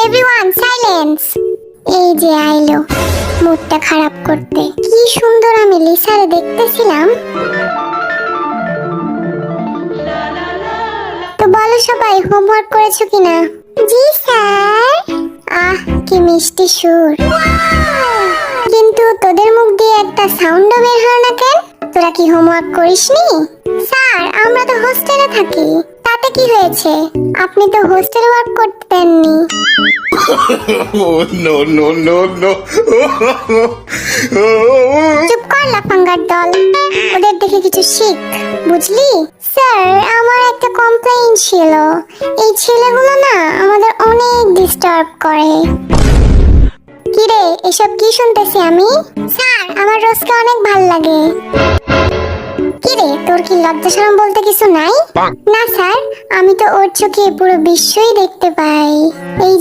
Everyone silence. এই যে আইলো মুডটা খারাপ করতে। কি সুন্দর আমি লিসারে দেখতেছিলাম। তো বলো সবাই হোমওয়ার্ক করেছো কিনা? জি স্যার। আহ কি মিষ্টি সুর, কিন্তু তোদের মুখ দিয়ে একটা সাউন্ডও বের হয় না কেন? তোরা কি হোমওয়ার্ক করিসনি? স্যার আমরা তো হোস্টেলে থাকি। তাতে কি হয়েছে? আপনি তো হোস্টেল ওয়ার্ক করতে দেননি। No, no, no, no. চুপ কর লাফাঙ্গার দল, ওদের দেখে কিছু শিখ, বুঝলি? স্যার আমার একটা কমপ্লেইন ছিল। এই ছেলেগুলো না আমাদের অনেক ডিস্টার্ব করে। কিরে এসব কি শুনতেছি আমি? স্যার আমার রোজকে অনেক ভাল লাগে। কিরে তোর কি লজ্জা শরম বলতে কিছু নাই? না স্যার, আমি তো ওর চোখে পুরো বিশ্বই দেখতে পাই। এই